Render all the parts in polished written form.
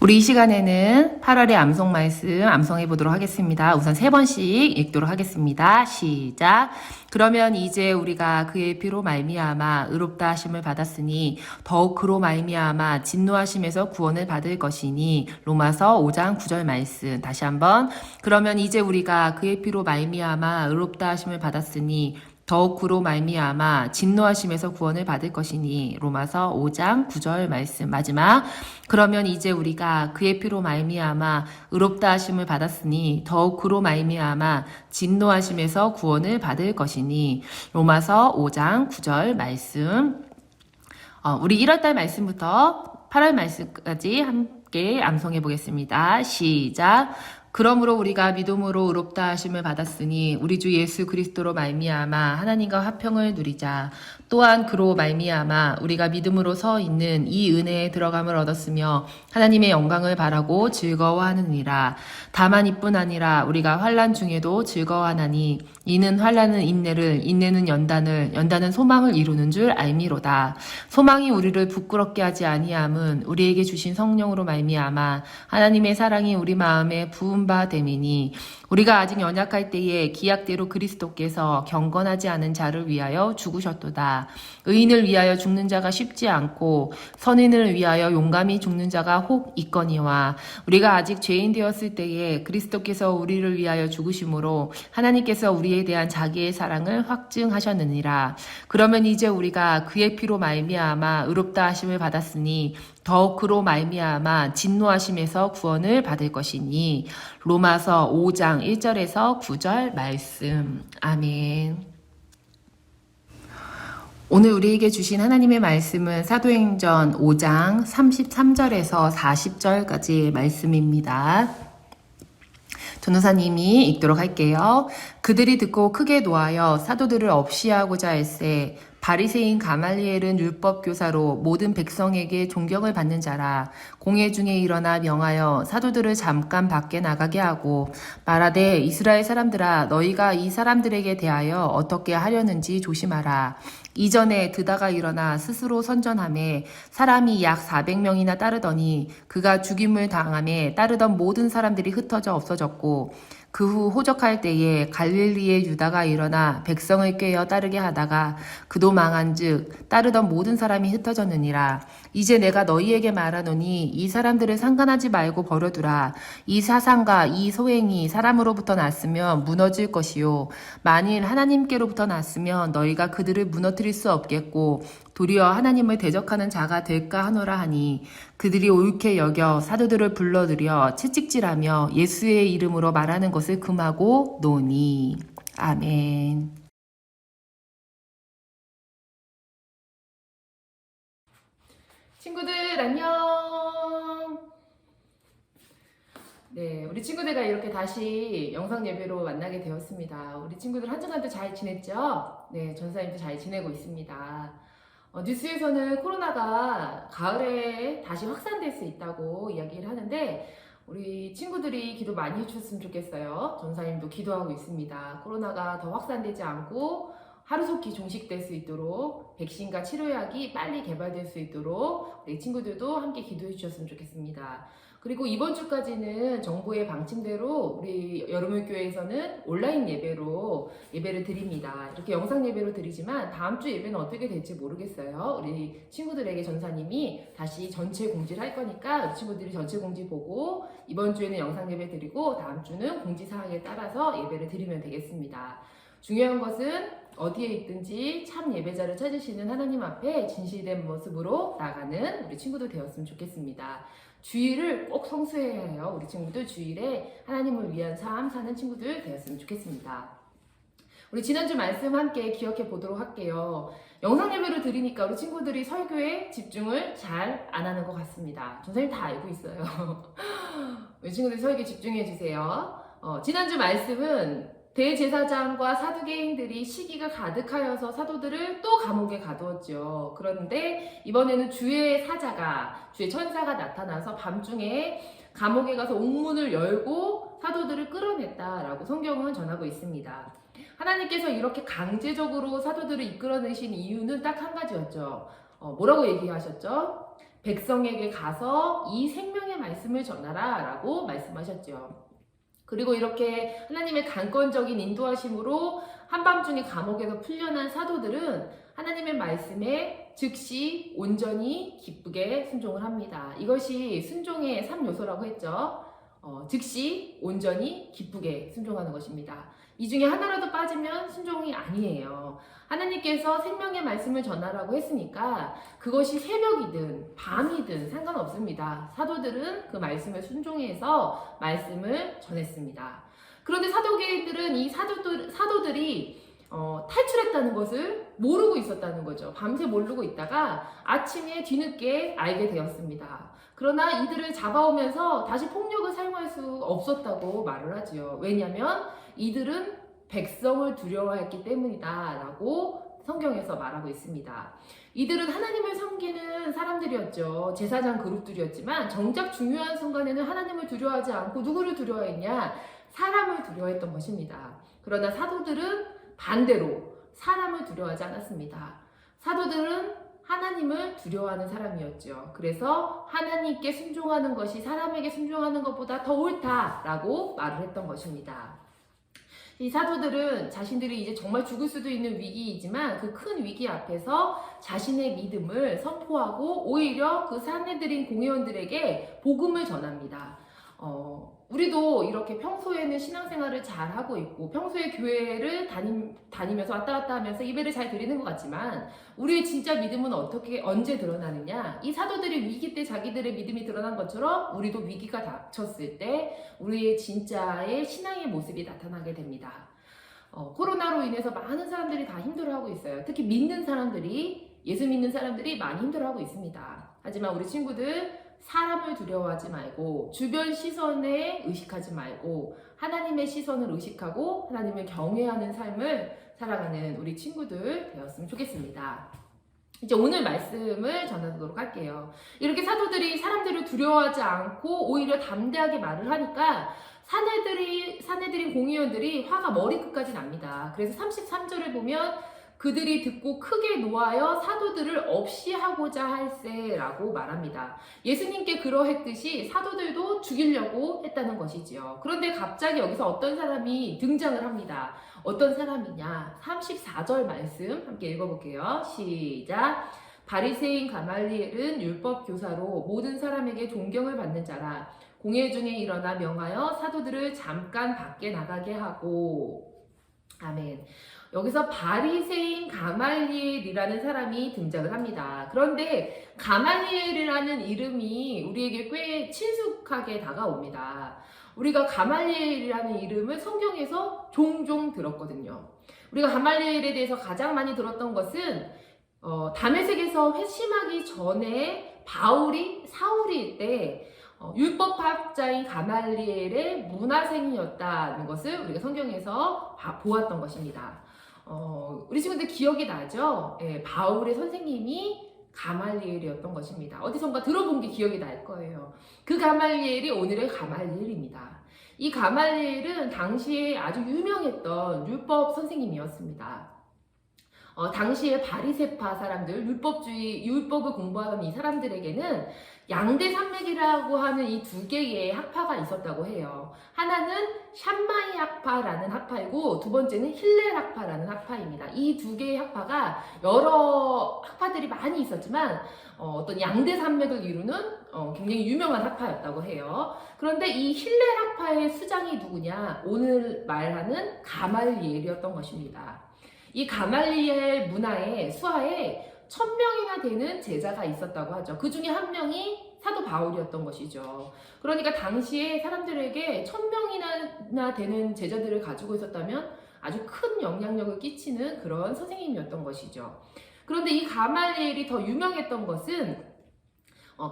우리 이 시간에는 8월의 암송 말씀 암송해 보도록 하겠습니다. 우선 3번씩 읽도록 하겠습니다. 시작. 그러면 이제 우리가 그의 피로 말미암아 의롭다 하심을 받았으니 더욱 그로 말미암아 진노하심에서 구원을 받을 것이니. 로마서 5장 9절 말씀. 다시 한번. 그러면 이제 우리가 그의 피로 말미암아 의롭다 하심을 받았으니 더욱 그로 말미암아 진노하심에서 구원을 받을 것이니. 로마서 5장 9절 말씀. 마지막. 그러면 이제 우리가 그의 피로 말미암아 의롭다 하심을 받았으니 더욱 그로 말미암아 진노하심에서 구원을 받을 것이니. 로마서 5장 9절 말씀. 우리 1월달 말씀부터 8월 말씀까지 함께 암송해 보겠습니다. 시작. 그러므로 우리가 믿음으로 의롭다 하심을 받았으니 우리 주 예수 그리스도로 말미암아 하나님과 화평을 누리자. 또한 그로 말미암아 우리가 믿음으로 서 있는 이 은혜에 들어감을 얻었으며 하나님의 영광을 바라고 즐거워하느니라. 다만 이뿐 아니라 우리가 환난 중에도 즐거워하나니 이는 환난은 인내를, 인내는 연단을, 연단은 소망을 이루는 줄 알미로다. 소망이 우리를 부끄럽게 하지 아니함은 우리에게 주신 성령으로 말미암아 하나님의 사랑이 우리 마음에 부은 바 됨이니. 우리가 아직 연약할 때에 기약대로 그리스도께서 경건하지 않은 자를 위하여 죽으셨도다. 의인을 위하여 죽는 자가 쉽지 않고 선인을 위하여 용감히 죽는 자가 혹 있거니와. 우리가 아직 죄인 되었을 때에 그리스도께서 우리를 위하여 죽으심으로 하나님께서 우리에 대한 자기의 사랑을 확증하셨느니라. 그러면 이제 우리가 그의 피로 말미암아 의롭다 하심을 받았으니 더욱 그로 말미암아 진노하심에서 구원을 받을 것이니. 로마서 5장 1절에서 9절 말씀. 아멘. 오늘 우리에게 주신 하나님의 말씀은 사도행전 5장 33절에서 40절까지의 말씀입니다. 전도사님이 읽도록 할게요. 그들이 듣고 크게 노하여 사도들을 없이하고자 할세. 바리새인 가말리엘은 율법 교사로 모든 백성에게 존경을 받는 자라. 공회 중에 일어나 명하여 사도들을 잠깐 밖에 나가게 하고 말하되 이스라엘 사람들아 너희가 이 사람들에게 대하여 어떻게 하려는지 조심하라. 이전에 드다가 일어나 스스로 선전하매 사람이 약 400명이나 따르더니 그가 죽임을 당함에 따르던 모든 사람들이 흩어져 없어졌고 그 후 호적할 때에 갈릴리의 유다가 일어나 백성을 꾀어 따르게 하다가 그도 망한즉 따르던 모든 사람이 흩어졌느니라. 이제 내가 너희에게 말하노니 이 사람들을 상관하지 말고 버려두라. 이 사상과 이 소행이 사람으로부터 났으면 무너질 것이요 만일 하나님께로부터 났으면 너희가 그들을 무너뜨릴 수 없겠고 도리어 하나님을 대적하는 자가 될까 하노라 하니 그들이 옳게 여겨 사도들을 불러들여 채찍질하며 예수의 이름으로 말하는 것을 금하고 노니. 아멘. 친구들 안녕. 네, 우리 친구들과 이렇게 다시 영상 예배로 만나게 되었습니다. 우리 친구들 한 주간도 잘 지냈죠? 네, 전사님도 잘 지내고 있습니다. 뉴스에서는 코로나가 가을에 다시 확산될 수 있다고 이야기를 하는데 우리 친구들이 기도 많이 해주셨으면 좋겠어요. 전사님도 기도하고 있습니다. 코로나가 더 확산되지 않고 하루속히 종식될 수 있도록 백신과 치료약이 빨리 개발될 수 있도록 우리 친구들도 함께 기도해 주셨으면 좋겠습니다. 그리고 이번 주까지는 정부의 방침대로 우리 여름을교회에서는 온라인 예배로 예배를 드립니다. 이렇게 영상 예배로 드리지만 다음 주 예배는 어떻게 될지 모르겠어요. 우리 친구들에게 전사님이 다시 전체 공지를 할 거니까 우리 친구들이 전체 공지 보고 이번 주에는 영상 예배 드리고 다음 주는 공지사항에 따라서 예배를 드리면 되겠습니다. 중요한 것은 어디에 있든지 참 예배자를 찾으시는 하나님 앞에 진실된 모습으로 나가는 우리 친구들 되었으면 좋겠습니다. 주일을 꼭 성수해야 해요. 우리 친구들 주일에 하나님을 위한 삶 사는 친구들 되었으면 좋겠습니다. 우리 지난주 말씀 함께 기억해 보도록 할게요. 영상 예배를 드리니까 우리 친구들이 설교에 집중을 잘 안 하는 것 같습니다. 전사님 다 알고 있어요. 우리 친구들이 설교에 집중해 주세요. 지난주 말씀은 대제사장과 사두개인들이 시기가 가득하여서 사도들을 또 감옥에 가두었죠. 그런데 이번에는 주의 사자가, 주의 천사가 나타나서 밤중에 감옥에 가서 옥문을 열고 사도들을 끌어냈다라고 성경은 전하고 있습니다. 하나님께서 이렇게 강제적으로 사도들을 이끌어내신 이유는 딱 한 가지였죠. 뭐라고 얘기하셨죠? 백성에게 가서 이 생명의 말씀을 전하라 라고 말씀하셨죠. 그리고 이렇게 하나님의 강권적인 인도하심으로 한밤중에 감옥에서 풀려난 사도들은 하나님의 말씀에 즉시 온전히 기쁘게 순종을 합니다. 이것이 순종의 3요소라고 했죠. 즉시 온전히 기쁘게 순종하는 것입니다. 이 중에 하나라도 빠지면 순종이 아니에요. 하나님께서 생명의 말씀을 전하라고 했으니까 그것이 새벽이든 밤이든 상관없습니다. 사도들은 그 말씀을 순종해서 말씀을 전했습니다. 그런데 사도계들은 이 사도들이 탈출했다는 것을 모르고 있었다는 거죠. 밤새 모르고 있다가 아침에 뒤늦게 알게 되었습니다. 그러나 이들을 잡아오면서 다시 폭력을 사용할 수 없었다고 말을 하지요. 왜냐하면 이들은 백성을 두려워했기 때문이다 라고 성경에서 말하고 있습니다. 이들은 하나님을 섬기는 사람들이었죠. 제사장 그룹들이었지만 정작 중요한 순간에는 하나님을 두려워하지 않고 누구를 두려워했냐? 사람을 두려워했던 것입니다. 그러나 사도들은 반대로 사람을 두려워하지 않았습니다. 사도들은 하나님을 두려워하는 사람이었죠. 그래서 하나님께 순종하는 것이 사람에게 순종하는 것보다 더 옳다라고 말을 했던 것입니다. 이 사도들은 자신들이 이제 정말 죽을 수도 있는 위기이지만 그 큰 위기 앞에서 자신의 믿음을 선포하고 오히려 그 산헤드린 공회원들에게 복음을 전합니다. 우리도 이렇게 평소에는 신앙생활을 잘 하고 있고 평소에 교회를 다니면서 왔다 갔다 하면서 예배를 잘 드리는 것 같지만 우리의 진짜 믿음은 언제 드러나느냐? 이 사도들이 위기 때 자기들의 믿음이 드러난 것처럼 우리도 위기가 닥쳤을 때 우리의 진짜의 신앙의 모습이 나타나게 됩니다. 코로나로 인해서 많은 사람들이 다 힘들어하고 있어요. 특히 예수 믿는 사람들이 많이 힘들어하고 있습니다. 하지만 우리 친구들 사람을 두려워하지 말고 주변 시선에 의식하지 말고 하나님의 시선을 의식하고 하나님을 경외하는 삶을 살아가는 우리 친구들 되었으면 좋겠습니다. 이제 오늘 말씀을 전하도록 할게요. 이렇게 사도들이 사람들을 두려워하지 않고 오히려 담대하게 말을 하니까 사내들인 공의원들이 화가 머리끝까지 납니다. 그래서 33절을 보면 그들이 듣고 크게 노하여 사도들을 없이 하고자 할세라고 말합니다. 예수님께 그러했듯이 사도들도 죽이려고 했다는 것이지요. 그런데 갑자기 여기서 어떤 사람이 등장을 합니다. 어떤 사람이냐? 34절 말씀 함께 읽어볼게요. 시작. 바리새인 가말리엘은 율법 교사로 모든 사람에게 존경을 받는 자라. 공회 중에 일어나 명하여 사도들을 잠깐 밖에 나가게 하고. 아멘. 여기서 바리새인 가말리엘이라는 사람이 등장을 합니다. 그런데 가말리엘이라는 이름이 우리에게 꽤 친숙하게 다가옵니다. 우리가 가말리엘이라는 이름을 성경에서 종종 들었거든요. 우리가 가말리엘에 대해서 가장 많이 들었던 것은 다메섹에서 회심하기 전에 사울일 때 율법학자인 가말리엘의 문화생이었다는 것을 우리가 성경에서 보았던 것입니다. 우리 친구들 기억이 나죠? 예, 바울의 선생님이 가말리엘이었던 것입니다. 어디선가 들어본 게 기억이 날 거예요. 그 가말리엘이 오늘의 가말리엘입니다. 이 가말리엘은 당시에 아주 유명했던 율법 선생님이었습니다. 당시에 바리새파 사람들, 율법을 공부하던 이 사람들에게는 양대 산맥이라고 하는 이 두 개의 학파가 있었다고 해요. 하나는 샴마이 학파라는 학파이고 두 번째는 힐렐 학파라는 학파입니다. 이 두 개의 학파가 여러 학파들이 많이 있었지만 어떤 양대 산맥을 이루는 굉장히 유명한 학파였다고 해요. 그런데 이 힐렐 학파의 수장이 누구냐? 오늘 말하는 가말리엘이었던 것입니다. 이 가말리엘 수하에 1000명이나 되는 제자가 있었다고 하죠. 그 중에 한 명이 사도 바울이었던 것이죠. 그러니까 당시에 사람들에게 1000명이나 되는 제자들을 가지고 있었다면 아주 큰 영향력을 끼치는 그런 선생님이었던 것이죠. 그런데 이 가말리엘이 더 유명했던 것은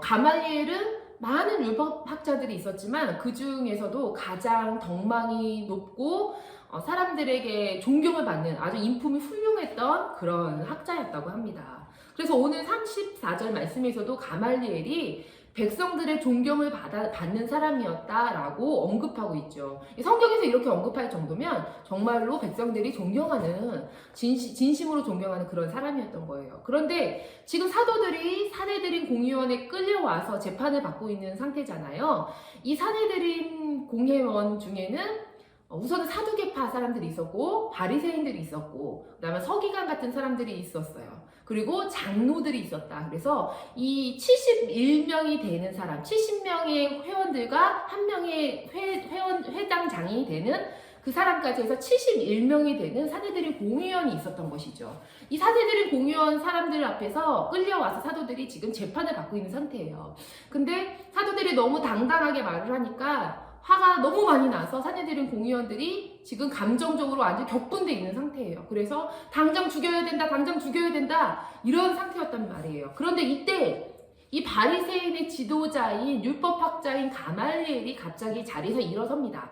가말리엘은 많은 율법학자들이 있었지만 그 중에서도 가장 덕망이 높고 사람들에게 존경을 받는 아주 인품이 훌륭했던 그런 학자였다고 합니다. 그래서 오늘 34절 말씀에서도 가말리엘이 백성들의 존경을 받는 사람이었다라고 언급하고 있죠. 성경에서 이렇게 언급할 정도면 정말로 백성들이 존경하는, 진심으로 존경하는 그런 사람이었던 거예요. 그런데 지금 사도들이 산헤드린 공의원에 끌려와서 재판을 받고 있는 상태잖아요. 이 산헤드린 공회원 중에는 우선은 사두개파 사람들이 있었고 바리새인들이 있었고 그다음에 서기관 같은 사람들이 있었어요. 그리고 장로들이 있었다. 그래서 이 71명이 되는 사람, 70명의 회원들과 한 명의 회당장이 되는 그 사람까지 해서 71명이 되는 산헤드린 공의원이 있었던 것이죠. 이 산헤드린 공의원 사람들 앞에서 끌려와서 사도들이 지금 재판을 받고 있는 상태예요. 근데 사도들이 너무 당당하게 말을 하니까 화가 너무 많이 나서 산헤드린 공의원들이 지금 감정적으로 완전 격분돼 있는 상태예요. 그래서 당장 죽여야 된다, 당장 죽여야 된다 이런 상태였단 말이에요. 그런데 이때 이 바리새인의 지도자인 율법학자인 가말리엘이 갑자기 자리에서 일어섭니다.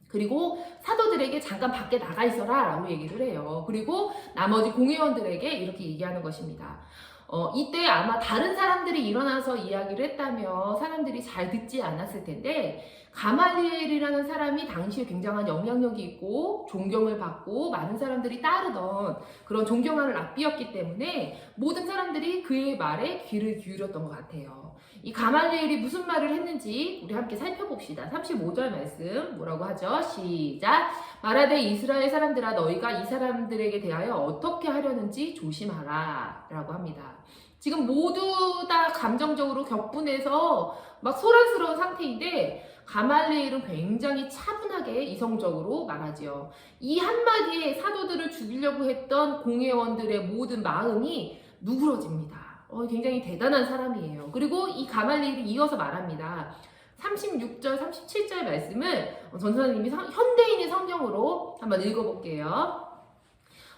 그리고 사도들에게 잠깐 밖에 나가 있어라 라고 얘기를 해요. 그리고 나머지 공회원들에게 이렇게 얘기하는 것입니다. 이때 아마 다른 사람들이 일어나서 이야기를 했다면 사람들이 잘 듣지 않았을 텐데 가말리엘이라는 사람이 당시에 굉장한 영향력이 있고 존경을 받고 많은 사람들이 따르던 그런 존경하는 랍비였기 때문에 모든 사람들이 그의 말에 귀를 기울였던 것 같아요. 이 가말리엘이 무슨 말을 했는지 우리 함께 살펴봅시다. 35절 말씀 뭐라고 하죠? 시작! 말하되 이스라엘 사람들아 너희가 이 사람들에게 대하여 어떻게 하려는지 조심하라 라고 합니다. 지금 모두 다 감정적으로 격분해서 막 소란스러운 상태인데 가말리엘은 굉장히 차분하게 이성적으로 말하지요. 이 한마디에 사도들을 죽이려고 했던 공회원들의 모든 마음이 누그러집니다. 굉장히 대단한 사람이에요. 그리고 이 가말리엘이 이어서 말합니다. 36절, 37절 말씀을 전사님이 현대인의 성경으로 한번 읽어볼게요.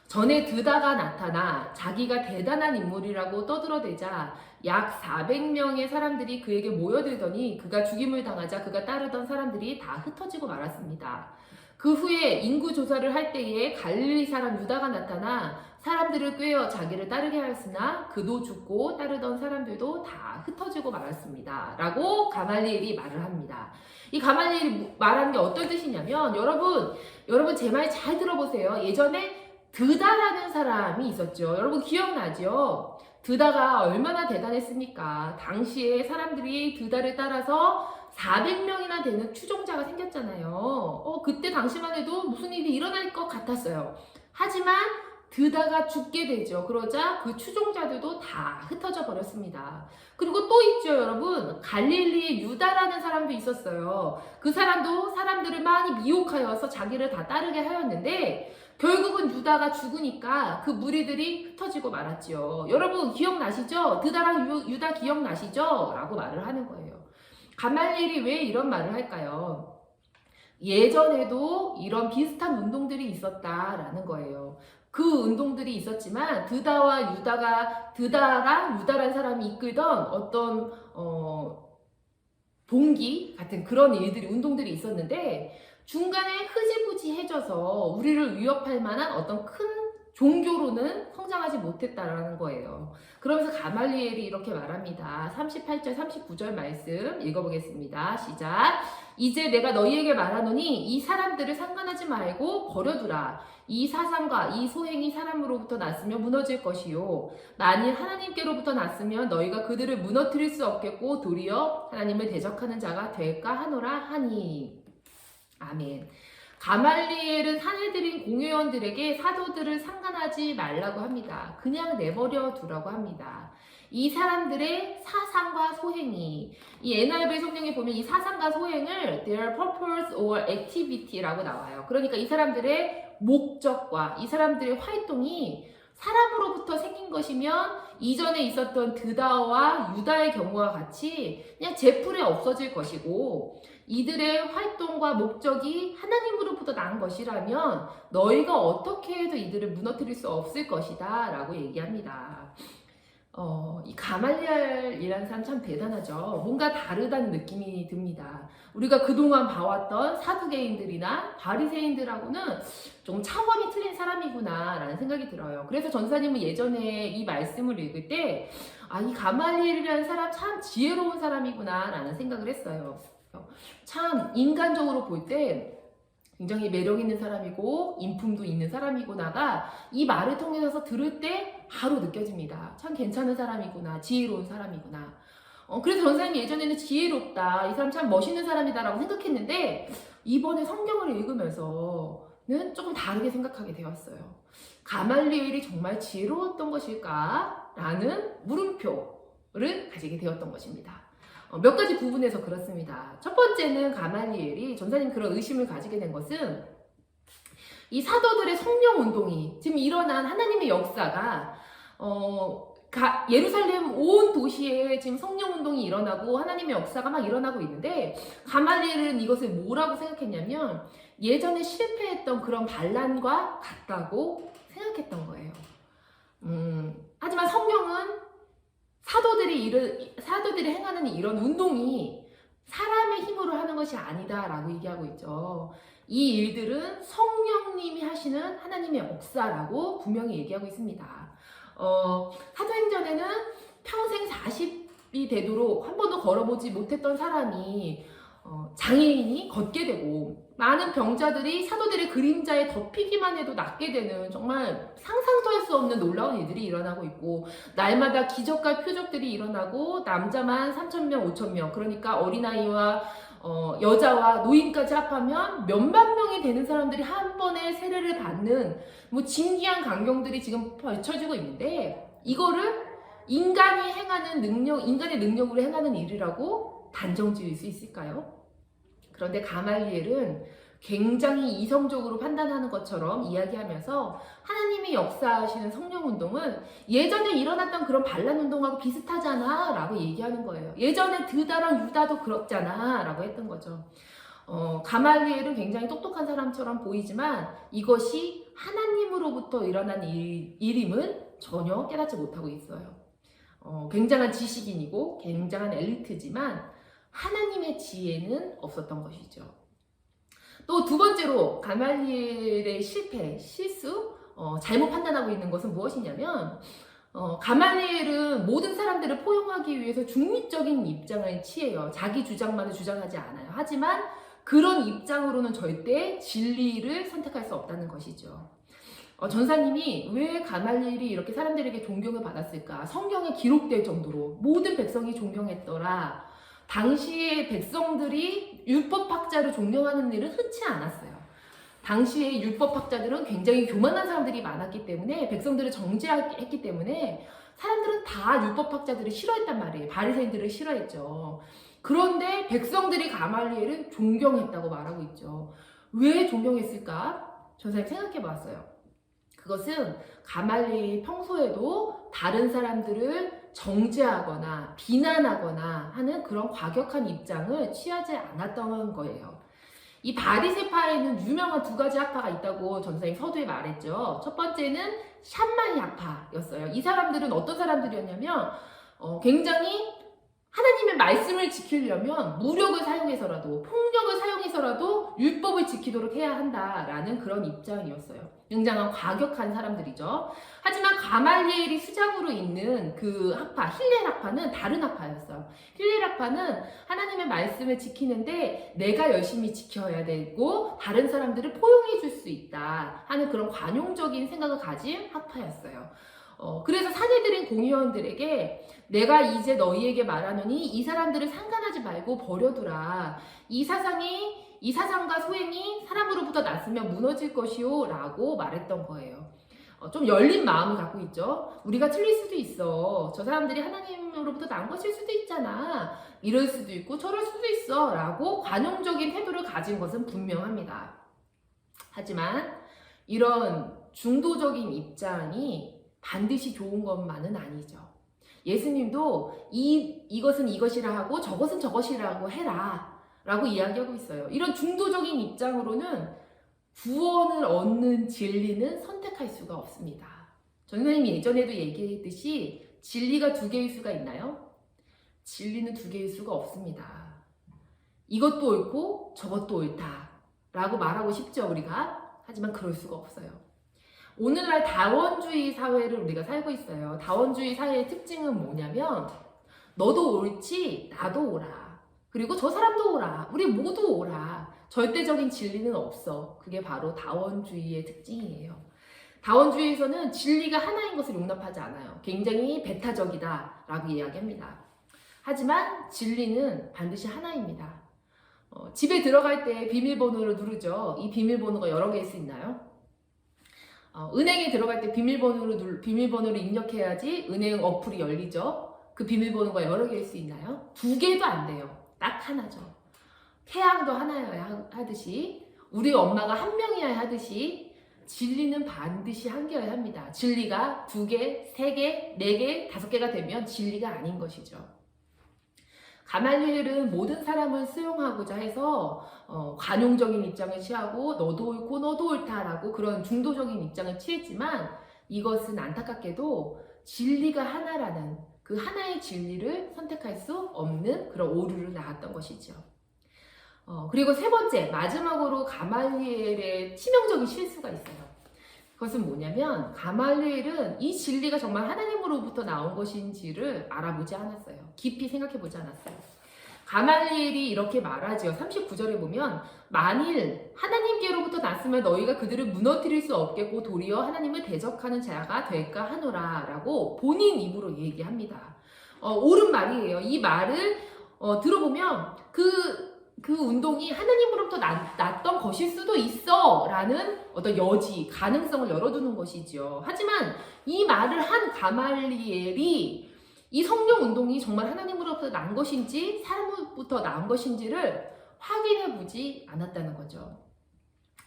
전에 드다가 나타나 자기가 대단한 인물이라고 떠들어대자 약 400명의 사람들이 그에게 모여들더니 그가 죽임을 당하자 그가 따르던 사람들이 다 흩어지고 말았습니다. 그 후에 인구 조사를 할 때에 갈릴리 사람 유다가 나타나 사람들을 꾀어 자기를 따르게 하였으나 그도 죽고 따르던 사람들도 다 흩어지고 말았습니다. 라고 가말리엘이 말을 합니다. 이 가말리엘이 말하는 게 어떤 뜻이냐면 여러분 제 말 잘 들어보세요. 예전에 드다라는 사람이 있었죠. 여러분 기억나죠? 드다가 얼마나 대단했습니까? 당시에 사람들이 드다를 따라서 400명이나 되는 추종자가 생겼잖아요. 그때 당시만 해도 무슨 일이 일어날 것 같았어요. 하지만 드다가 죽게 되죠. 그러자 그 추종자들도 다 흩어져 버렸습니다. 그리고 또 있죠, 여러분. 갈릴리에 유다라는 사람도 있었어요. 그 사람도 사람들을 많이 미혹하여서 자기를 다 따르게 하였는데 결국은 유다가 죽으니까 그 무리들이 흩어지고 말았지요. 여러분 기억나시죠? 드다랑 유다 기억나시죠? 라고 말을 하는 거예요. 가말리엘이 왜 이런 말을 할까요? 예전에도 이런 비슷한 운동들이 있었다라는 거예요. 그 운동들이 있었지만 드다랑 유다라는 사람이 이끌던 어떤 동기 같은 그런 운동들이 있었는데 중간에 흐지부지해져서 우리를 위협할 만한 어떤 큰 종교로는 성장하지 못했다라는 거예요. 그러면서 가말리엘이 이렇게 말합니다. 38절, 39절 말씀 읽어보겠습니다. 시작! 이제 내가 너희에게 말하노니 이 사람들을 상관하지 말고 버려두라. 이 사상과 이 소행이 사람으로부터 났으면 무너질 것이요. 만일 하나님께로부터 났으면 너희가 그들을 무너뜨릴 수 없겠고 도리어 하나님을 대적하는 자가 될까 하노라 하니. 아멘. 가말리엘은 산헤드린 공회원들에게 사도들을 상관하지 말라고 합니다. 그냥 내버려 두라고 합니다. 이 사람들의 사상과 소행이, 이 NIV 성경에 보면 이 사상과 소행을 their purpose or activity라고 나와요. 그러니까 이 사람들의 목적과 이 사람들의 활동이 사람으로부터 생긴 것이면 이전에 있었던 드다와 유다의 경우와 같이 그냥 제풀에 없어질 것이고 이들의 활동과 목적이 하나님으로부터 난 것이라면 너희가 어떻게 해도 이들을 무너뜨릴 수 없을 것이다 라고 얘기합니다. 이 가말리엘이라는 사람 참 대단하죠. 뭔가 다르다는 느낌이 듭니다. 우리가 그동안 봐왔던 사두개인들이나 바리새인들하고는 좀 차원이 틀린 사람이구나 라는 생각이 들어요. 그래서 전사님은 예전에 이 말씀을 읽을 때 이 가말리엘이라는 사람 참 지혜로운 사람이구나 라는 생각을 했어요. 참 인간적으로 볼 때 굉장히 매력 있는 사람이고 인품도 있는 사람이구나가 이 말을 통해서 들을 때 바로 느껴집니다. 참 괜찮은 사람이구나, 지혜로운 사람이구나. 그래서 전사님이 예전에는 지혜롭다, 이 사람 참 멋있는 사람이다 라고 생각했는데 이번에 성경을 읽으면서는 조금 다르게 생각하게 되었어요. 가말리엘이 정말 지혜로웠던 것일까? 라는 물음표를 가지게 되었던 것입니다. 몇 가지 부분에서 그렇습니다. 첫 번째는 가말리엘이 전사님 그런 의심을 가지게 된 것은 이 사도들의 성령 운동이 지금 일어난 하나님의 역사가 예루살렘 온 도시에 지금 성령 운동이 일어나고 하나님의 역사가 막 일어나고 있는데 가말리엘은 이것을 뭐라고 생각했냐면 예전에 실패했던 그런 반란과 같다고 생각했던 거예요. 하지만 성령은 사도들이 행하는 이런 운동이 사람의 힘으로 하는 것이 아니다라고 얘기하고 있죠. 이 일들은 성령님이 하시는 하나님의 역사라고 분명히 얘기하고 있습니다. 사도행전에는 평생 40이 되도록 한 번도 걸어보지 못했던 사람이 장애인이 걷게 되고 많은 병자들이 사도들의 그림자에 덮이기만 해도 낫게 되는 정말 상상도 할 수 없는 놀라운 일들이 일어나고 있고 날마다 기적과 표적들이 일어나고 남자만 3,000명, 5,000명 그러니까 어린아이와 여자와 노인까지 합하면 몇만 명이 되는 사람들이 한 번에 세례를 받는 뭐 진기한 광경들이 지금 펼쳐지고 있는데 이거를 인간이 행하는 인간의 능력으로 행하는 일이라고 단정 지을 수 있을까요? 그런데 가말리엘은 굉장히 이성적으로 판단하는 것처럼 이야기하면서 하나님이 역사하시는 성령운동은 예전에 일어났던 그런 반란운동하고 비슷하잖아 라고 얘기하는 거예요. 예전에 드다랑 유다도 그렇잖아 라고 했던 거죠. 가말리엘은 굉장히 똑똑한 사람처럼 보이지만 이것이 하나님으로부터 일어난 일임은 전혀 깨닫지 못하고 있어요. 굉장한 지식인이고 굉장한 엘리트지만 하나님의 지혜는 없었던 것이죠. 또 두 번째로 가말리엘의 실수, 잘못 판단하고 있는 것은 무엇이냐면 가말리엘은 모든 사람들을 포용하기 위해서 중립적인 입장을 취해요. 자기 주장만을 주장하지 않아요. 하지만 그런 입장으로는 절대 진리를 선택할 수 없다는 것이죠. 전사님이 왜 가말리엘이 이렇게 사람들에게 존경을 받았을까? 성경에 기록될 정도로 모든 백성이 존경했더라. 당시의 백성들이 율법학자를 존경하는 일은 흔치 않았어요. 당시의 율법학자들은 굉장히 교만한 사람들이 많았기 때문에 백성들을 정죄했기 때문에 사람들은 다 율법학자들을 싫어했단 말이에요. 바리새인들을 싫어했죠. 그런데 백성들이 가말리엘을 존경했다고 말하고 있죠. 왜 존경했을까? 전사님 생각해 봤어요. 그것은 가말리엘이 평소에도 다른 사람들을 정죄하거나 비난하거나 하는 그런 과격한 입장을 취하지 않았던 거예요. 이 바리새파에는 유명한 두 가지 학파가 있다고 전사님 서두에 말했죠. 첫 번째는 샴마이 학파였어요. 이 사람들은 어떤 사람들이었냐면 굉장히 하나님의 말씀을 지키려면 무력을 사용해서라도 폭력을 사용해서라도 율법을 지키도록 해야 한다라는 그런 입장이었어요. 굉장한 과격한 사람들이죠. 하지만 가말리엘이 수장으로 있는 그 학파, 힐렐 학파는 다른 학파였어요. 힐렐 학파는 하나님의 말씀을 지키는데 내가 열심히 지켜야 되고 다른 사람들을 포용해 줄 수 있다 하는 그런 관용적인 생각을 가진 학파였어요. 그래서 사내들인 공의원들에게 내가 이제 너희에게 말하노니 이 사람들을 상관하지 말고 버려두라. 이 사상과 소행이 사람으로부터 났으면 무너질 것이오 라고 말했던 거예요. 좀 열린 마음을 갖고 있죠. 우리가 틀릴 수도 있어. 저 사람들이 하나님으로부터 난 것일 수도 있잖아. 이럴 수도 있고 저럴 수도 있어 라고 관용적인 태도를 가진 것은 분명합니다. 하지만 이런 중도적인 입장이 반드시 좋은 것만은 아니죠. 예수님도 이것은 이것이라 하고 저것은 저것이라고 해라 라고 이야기하고 있어요. 이런 중도적인 입장으로는 구원을 얻는 진리는 선택할 수가 없습니다. 전사님이 예전에도 얘기했듯이 진리가 두 개일 수가 있나요? 진리는 두 개일 수가 없습니다. 이것도 옳고 저것도 옳다 라고 말하고 싶죠, 우리가. 하지만 그럴 수가 없어요. 오늘날 다원주의 사회를 우리가 살고 있어요. 다원주의 사회의 특징은 뭐냐면 너도 옳지 나도 옳아. 그리고 저 사람도 옳아. 우리 모두 옳아. 절대적인 진리는 없어. 그게 바로 다원주의의 특징이에요. 다원주의에서는 진리가 하나인 것을 용납하지 않아요. 굉장히 배타적이다 라고 이야기합니다. 하지만 진리는 반드시 하나입니다. 집에 들어갈 때 비밀번호를 누르죠. 이 비밀번호가 여러 개일 수 있나요? 은행에 들어갈 때 비밀번호를 입력해야지 은행 어플이 열리죠. 그 비밀번호가 여러 개일 수 있나요? 두 개도 안 돼요. 딱 하나죠. 태양도 하나여야 하듯이, 우리 엄마가 한 명이어야 하듯이 진리는 반드시 한 개여야 합니다. 진리가 두 개, 세 개, 네 개, 다섯 개가 되면 진리가 아닌 것이죠. 가말리엘은 모든 사람을 수용하고자 해서 관용적인 입장을 취하고 너도 옳고 너도 옳다라고 그런 중도적인 입장을 취했지만, 이것은 안타깝게도 진리가 하나라는 그 하나의 진리를 선택할 수 없는 그런 오류를 낳았던 것이죠. 그리고 세 번째, 마지막으로 가말리엘의 치명적인 실수가 있어요. 그것은 뭐냐면 가말리엘은 이 진리가 정말 하나님으로부터 나온 것인지를 알아보지 않았어요. 깊이 생각해 보지 않았어요. 가말리엘이 이렇게 말하지요. 39절에 보면 만일 하나님께로부터 났으면 너희가 그들을 무너뜨릴 수 없겠고 도리어 하나님을 대적하는 자가 될까 하노라 라고 본인 입으로 얘기합니다. 옳은 말이에요. 이 말을 들어보면 그 운동이 하나님으로부터 났던 것일 수도 있어 라는 어떤 여지, 가능성을 열어두는 것이죠. 하지만 이 말을 한 가말리엘이 이 성령 운동이 정말 하나님으로부터 난 것인지 사람으로부터 난 것인지를 확인해 보지 않았다는 거죠.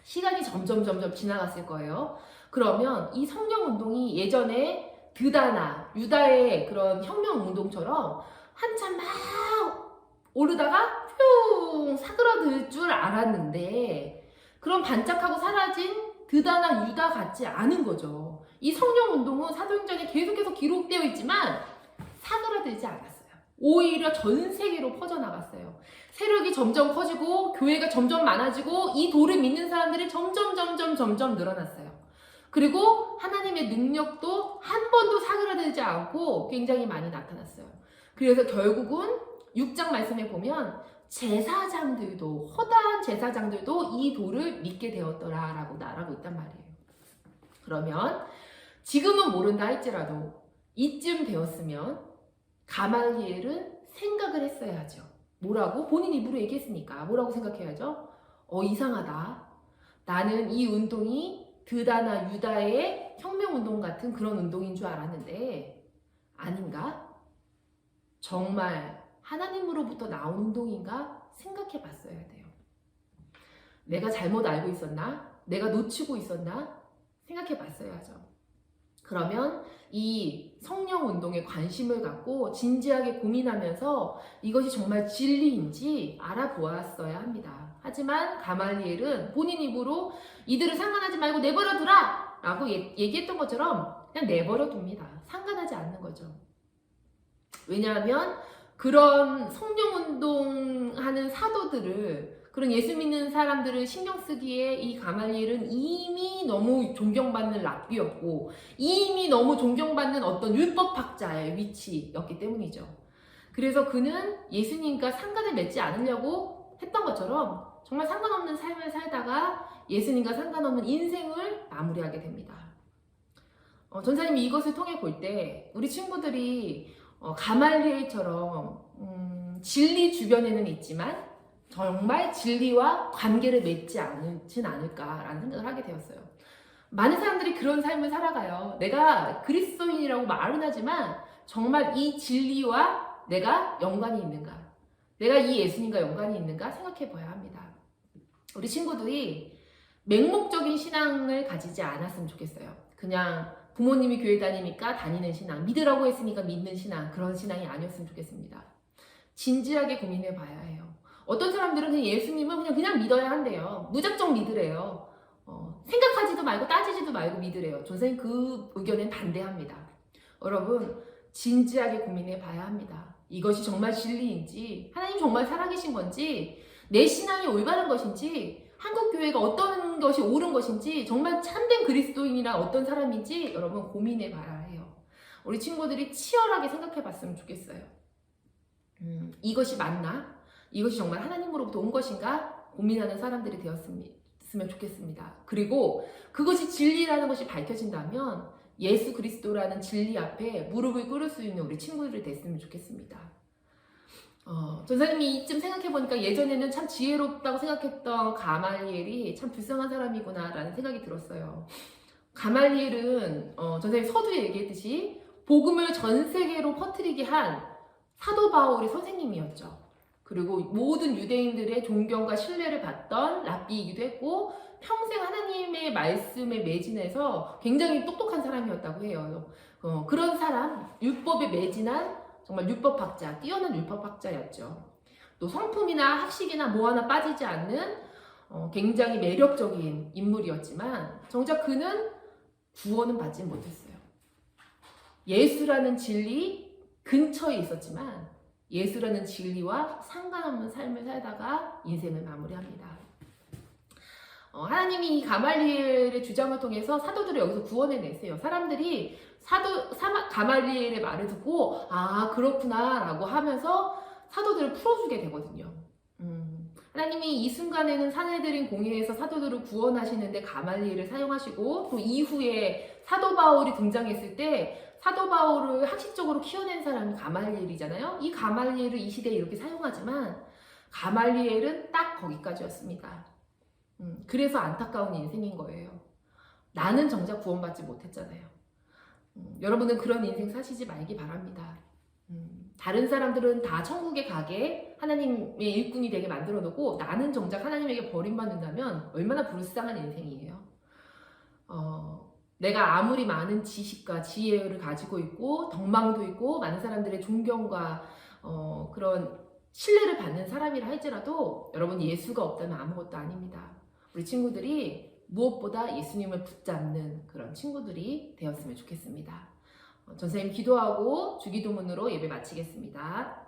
시간이 점점 지나갔을 거예요. 그러면 이 성령 운동이 예전에 드다나 유다의 그런 혁명 운동처럼 한참 막 오르다가 뿅 사그라들 줄 알았는데, 그런 반짝하고 사라진 드다나 유다 같지 않은 거죠. 이 성령 운동은 사도행전에 계속해서 기록되어 있지만 사그라들지 않았어요. 오히려 전 세계로 퍼져나갔어요. 세력이 점점 커지고 교회가 점점 많아지고 이 도를 믿는 사람들이 점점 늘어났어요. 그리고 하나님의 능력도 한 번도 사그라들지 않고 굉장히 많이 나타났어요. 그래서 결국은 6장 말씀에 보면 제사장들도, 허다한 제사장들도 이 도를 믿게 되었더라 라고 말하고 있단 말이에요. 그러면 지금은 모른다 할지라도 이쯤 되었으면 가말리엘은 생각을 했어야죠. 뭐라고? 본인 입으로 얘기했으니까 뭐라고 생각해야죠? 이상하다. 나는 이 운동이 드다나 유다의 혁명운동 같은 그런 운동인 줄 알았는데 아닌가? 정말 하나님으로부터 나온 운동인가 생각해 봤어야 돼요. 내가 잘못 알고 있었나? 내가 놓치고 있었나? 생각해 봤어야죠. 그러면 이 성령 운동에 관심을 갖고 진지하게 고민하면서 이것이 정말 진리인지 알아보았어야 합니다. 하지만 가말리엘은 본인 입으로 이들을 상관하지 말고 내버려 두라! 라고 얘기했던 것처럼 그냥 내버려 둡니다. 상관하지 않는 거죠. 왜냐하면 그런 성령운동 하는 사도들을, 그런 예수 믿는 사람들을 신경 쓰기에 이 가말리엘은 이미 너무 존경받는 랍비였고 이미 너무 존경받는 어떤 율법학자의 위치였기 때문이죠. 그래서 그는 예수님과 상관을 맺지 않으려고 했던 것처럼 정말 상관없는 삶을 살다가 예수님과 상관없는 인생을 마무리하게 됩니다. 전사님이 이것을 통해 볼 때 우리 친구들이 가말리엘처럼 진리 주변에는 있지만 정말 진리와 관계를 맺지 않진 않을까라는 생각을 하게 되었어요. 많은 사람들이 그런 삶을 살아가요. 내가 그리스도인이라고 말은 하지만 정말 이 진리와 내가 연관이 있는가? 내가 이 예수님과 연관이 있는가 생각해 봐야 합니다. 우리 친구들이 맹목적인 신앙을 가지지 않았으면 좋겠어요. 그냥 부모님이 교회 다니니까 다니는 신앙, 믿으라고 했으니까 믿는 신앙, 그런 신앙이 아니었으면 좋겠습니다. 진지하게 고민해 봐야 해요. 어떤 사람들은 그냥 예수님을 그냥 믿어야 한대요. 무작정 믿으래요. 생각하지도 말고 따지지도 말고 믿으래요. 전사님 그 의견엔 반대합니다. 여러분, 진지하게 고민해 봐야 합니다. 이것이 정말 진리인지, 하나님 정말 살아계신 건지, 내 신앙이 올바른 것인지, 한국교회가 어떤 것이 옳은 것인지, 정말 참된 그리스도인이란 어떤 사람인지 여러분 고민해 봐야 해요. 우리 친구들이 치열하게 생각해 봤으면 좋겠어요. 이것이 맞나? 이것이 정말 하나님으로부터 온 것인가? 고민하는 사람들이 되었으면 좋겠습니다. 그리고 그것이 진리라는 것이 밝혀진다면 예수 그리스도라는 진리 앞에 무릎을 꿇을 수 있는 우리 친구들이 됐으면 좋겠습니다. 전사님이 이쯤 생각해보니까 예전에는 참 지혜롭다고 생각했던 가말리엘이 참 불쌍한 사람이구나 라는 생각이 들었어요. 가말리엘은 전사님 서두에 얘기했듯이 복음을 전 세계로 퍼뜨리게 한 사도 바울의 선생님이었죠. 그리고 모든 유대인들의 존경과 신뢰를 받던 랍비이기도 했고 평생 하나님의 말씀에 매진해서 굉장히 똑똑한 사람이었다고 해요. 그런 사람, 율법에 매진한 정말 율법학자, 뛰어난 율법학자였죠. 또 성품이나 학식이나 뭐 하나 빠지지 않는 굉장히 매력적인 인물이었지만 정작 그는 구원은 받지 못했어요. 예수라는 진리 근처에 있었지만 예수라는 진리와 상관없는 삶을 살다가 인생을 마무리합니다. 하나님이 이 가말리엘의 주장을 통해서 사도들을 여기서 구원해내세요. 사람들이 가말리엘의 말을 듣고 아 그렇구나 라고 하면서 사도들을 풀어주게 되거든요. 하나님이 이 순간에는 사내들인 공회에서 사도들을 구원하시는데 가말리엘을 사용하시고 또 이후에 사도 바울이 등장했을 때 사도 바울을 학식적으로 키워낸 사람이 가말리엘이잖아요. 이 가말리엘을 이 시대에 이렇게 사용하지만 가말리엘은 딱 거기까지였습니다. 그래서 안타까운 인생인 거예요. 나는 정작 구원받지 못했잖아요. 여러분은 그런 인생 사시지 말기 바랍니다. 다른 사람들은 다 천국에 가게 하나님의 일꾼이 되게 만들어 놓고 나는 정작 하나님에게 버림받는다면 얼마나 불쌍한 인생이에요. 내가 아무리 많은 지식과 지혜를 가지고 있고 덕망도 있고 많은 사람들의 존경과 그런 신뢰를 받는 사람이라 할지라도 여러분 예수가 없다면 아무것도 아닙니다. 우리 친구들이 무엇보다 예수님을 붙잡는 그런 친구들이 되었으면 좋겠습니다. 전사님 기도하고 주기도문으로 예배 마치겠습니다.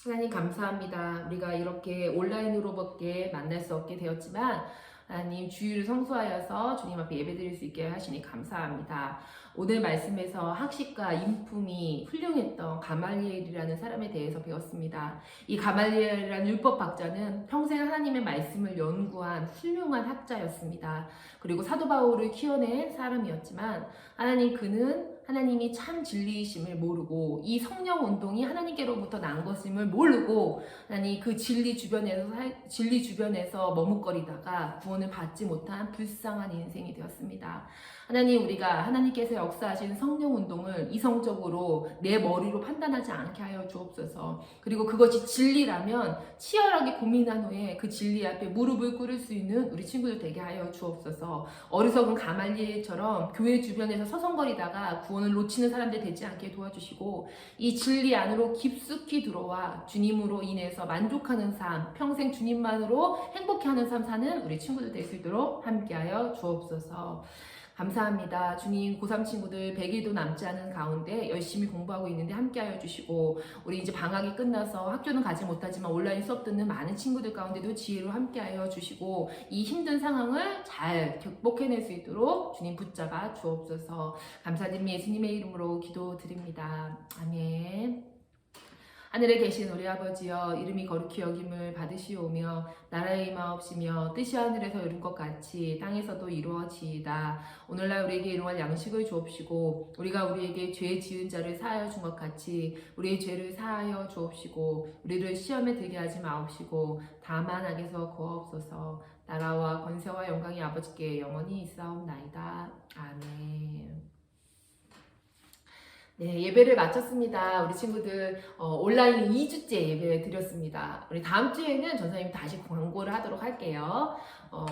하나님 감사합니다. 우리가 이렇게 온라인으로밖에 만날 수 없게 되었지만 하나님 주일을 성수하여서 주님 앞에 예배드릴 수 있게 하시니 감사합니다. 오늘 말씀에서 학식과 인품이 훌륭했던 가말리엘이라는 사람에 대해서 배웠습니다. 이 가말리엘이라는 율법학자는 평생 하나님의 말씀을 연구한 훌륭한 학자였습니다. 그리고 사도 바울을 키워낸 사람이었지만 하나님은 하나님이 참 진리이심을 모르고 이 성령 운동이 하나님께로부터 난 것임을 모르고 하나님 그 진리 주변에서 머뭇거리다가 구원을 받지 못한 불쌍한 인생이 되었습니다. 하나님 우리가 하나님께서 역사하신 성령 운동을 이성적으로 내 머리로 판단하지 않게 하여 주옵소서. 그리고 그것이 진리라면 치열하게 고민한 후에 그 진리 앞에 무릎을 꿇을 수 있는 우리 친구들 되게 하여 주옵소서. 어리석은 가말리엘처럼 교회 주변에서 서성거리다가 구원을 놓치는 사람들 되지 않게 도와주시고 이 진리 안으로 깊숙이 들어와 주님으로 인해서 만족하는 삶, 평생 주님만으로 행복해하는 삶 사는 우리 친구들 될 수 있도록 함께하여 주옵소서. 감사합니다. 주님 고3 친구들 100일도 남지 않은 가운데 열심히 공부하고 있는데 함께하여 주시고 우리 이제 방학이 끝나서 학교는 가지 못하지만 온라인 수업 듣는 많은 친구들 가운데도 지혜로 함께하여 주시고 이 힘든 상황을 잘 극복해낼 수 있도록 주님 붙잡아 주옵소서. 감사드리며 예수님의 이름으로 기도드립니다. 아멘. 하늘에 계신 우리 아버지여 이름이 거룩히 여김을 받으시오며 나라의 임하옵시며 뜻이 하늘에서 이룬 것 같이 땅에서도 이루어지이다. 오늘날 우리에게 일용할 양식을 주옵시고 우리가 우리에게 죄 지은 자를 사하여 준 것 같이 우리의 죄를 사하여 주옵시고 우리를 시험에 들게 하지 마옵시고 다만 악에서 구하옵소서. 나라와 권세와 영광이 아버지께 영원히 있사옵나이다. 아멘. 네, 예배를 마쳤습니다. 우리 친구들 온라인 2주째 예배 드렸습니다. 우리 다음 주에는 전사님이 다시 광고를 하도록 할게요.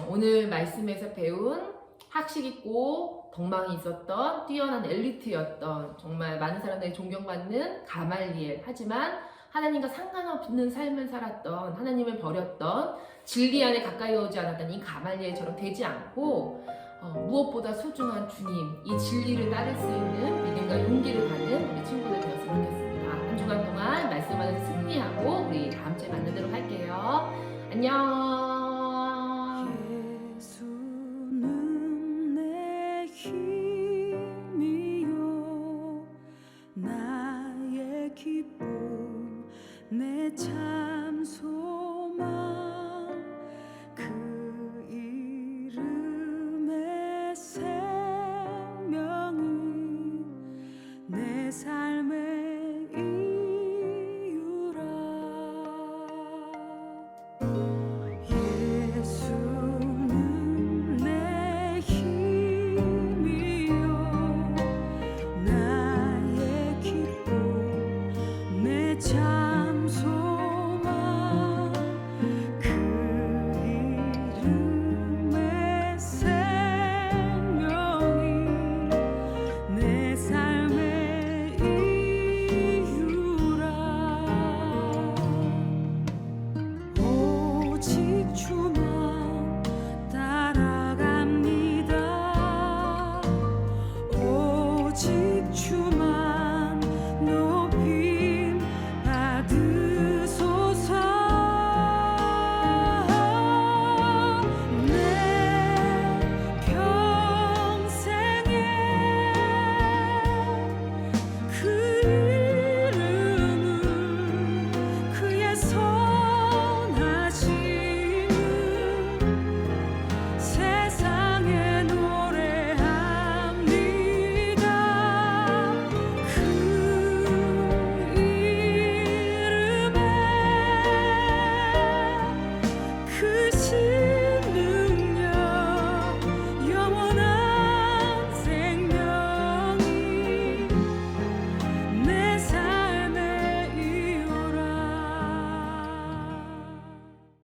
오늘 말씀에서 배운 학식 있고 덕망이 있었던 뛰어난 엘리트였던 정말 많은 사람들이 존경받는 가말리엘, 하지만 하나님과 상관없는 삶을 살았던 하나님을 버렸던 진리 안에 가까이 오지 않았던 이 가말리엘처럼 되지 않고 무엇보다 소중한 주님, 이 진리를 따를 수 있는 믿음과 용기를 갖는 우리 친구들 되었으면 좋겠습니다. 한 주간 동안 말씀 안에서 승리하고 우리 다음 주에 만나도록 할게요. 안녕. 예수는 내 힘이요 나의 기쁨 내 참 소망 그 이름의 생명이 내 삶의 이유라. 예수는 내 힘이요 나의 기쁨 내 참 소망 그 이름의 생명이 내 삶의 이유라. 오직 주만 따라갑니다. 오직 주만 높임 받으소서. 내 평생에 그 이름을 그의 선하심을 세상에 노래합니다. 그 이름에 그